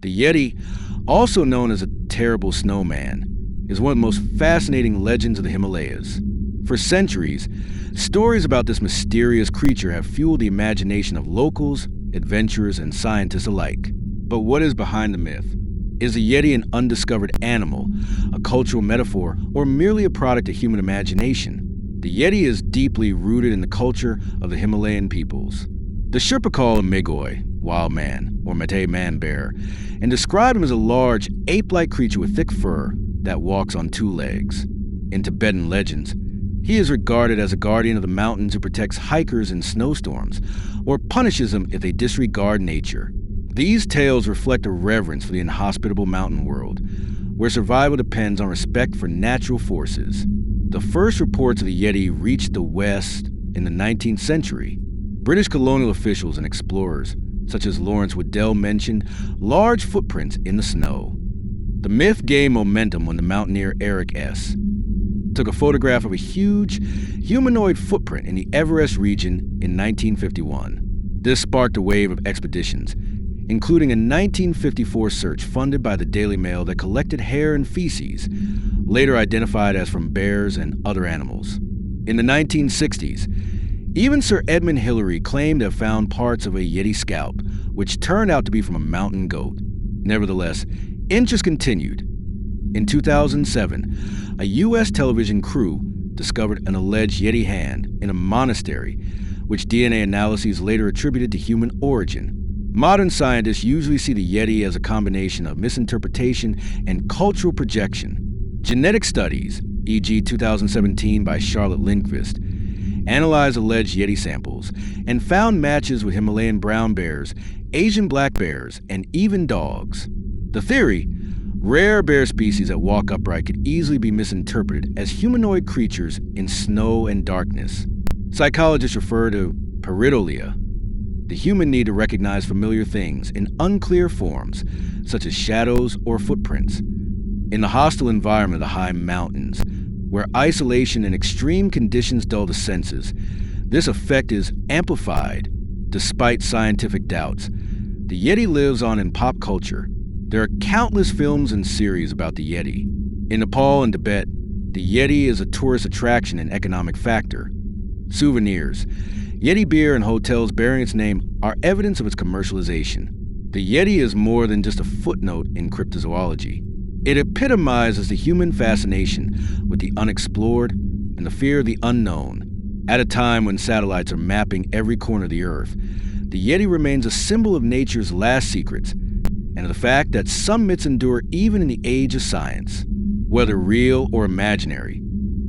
The Yeti, also known as a Terrible Snowman, is one of the most fascinating legends of the Himalayas. For centuries, stories about this mysterious creature have fueled the imagination of locals, adventurers, and scientists alike. But what is behind the myth? Is the Yeti an undiscovered animal, a cultural metaphor, or merely a product of human imagination? The Yeti is deeply rooted in the culture of the Himalayan peoples. The Sherpa call him Migoi, wild man, or Meh-teh man bear, and describe him as a large, ape-like creature with thick fur that walks on two legs. In Tibetan legends, he is regarded as a guardian of the mountains who protects hikers in snowstorms, or punishes them if they disregard nature. These tales reflect a reverence for the inhospitable mountain world, where survival depends on respect for natural forces. The first reports of the Yeti reached the West in the 19th century. British colonial officials and explorers, such as Lawrence Waddell, mentioned large footprints in the snow. The myth gained momentum when the mountaineer Eric S. took a photograph of a huge, humanoid footprint in the Everest region in 1951. This sparked a wave of expeditions, including a 1954 search funded by the Daily Mail that collected hair and feces, later identified as from bears and other animals. In the 1960s, even Sir Edmund Hillary claimed to have found parts of a Yeti scalp, which turned out to be from a mountain goat. Nevertheless, interest continued. In 2007, a U.S. television crew discovered an alleged Yeti hand in a monastery, which DNA analyses later attributed to human origin. Modern scientists usually see the Yeti as a combination of misinterpretation and cultural projection. Genetic studies, e.g. 2017 by Charlotte Lindqvist, analyzed alleged Yeti samples and found matches with Himalayan brown bears, Asian black bears, and even dogs. The theory: rare bear species that walk upright could easily be misinterpreted as humanoid creatures in snow and darkness. Psychologists refer to pareidolia, the human need to recognize familiar things in unclear forms, such as shadows or footprints. In the hostile environment of the high mountains, where isolation and extreme conditions dull the senses, this effect is amplified. Despite scientific doubts, the Yeti lives on in pop culture. There are countless films and series about the Yeti. In Nepal and Tibet, the Yeti is a tourist attraction and economic factor. Souvenirs, Yeti beer, and hotels bearing its name are evidence of its commercialization. The Yeti is more than just a footnote in cryptozoology. It epitomizes the human fascination with the unexplored and the fear of the unknown. At a time when satellites are mapping every corner of the Earth, the Yeti remains a symbol of nature's last secrets and of the fact that some myths endure even in the age of science. Whether real or imaginary,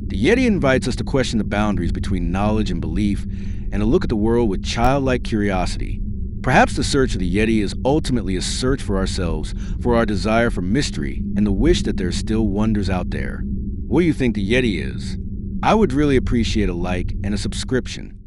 the Yeti invites us to question the boundaries between knowledge and belief and to look at the world with childlike curiosity. Perhaps the search of the Yeti is ultimately a search for ourselves, for our desire for mystery, and the wish that there are still wonders out there. What do you think the Yeti is? I would really appreciate a like and a subscription.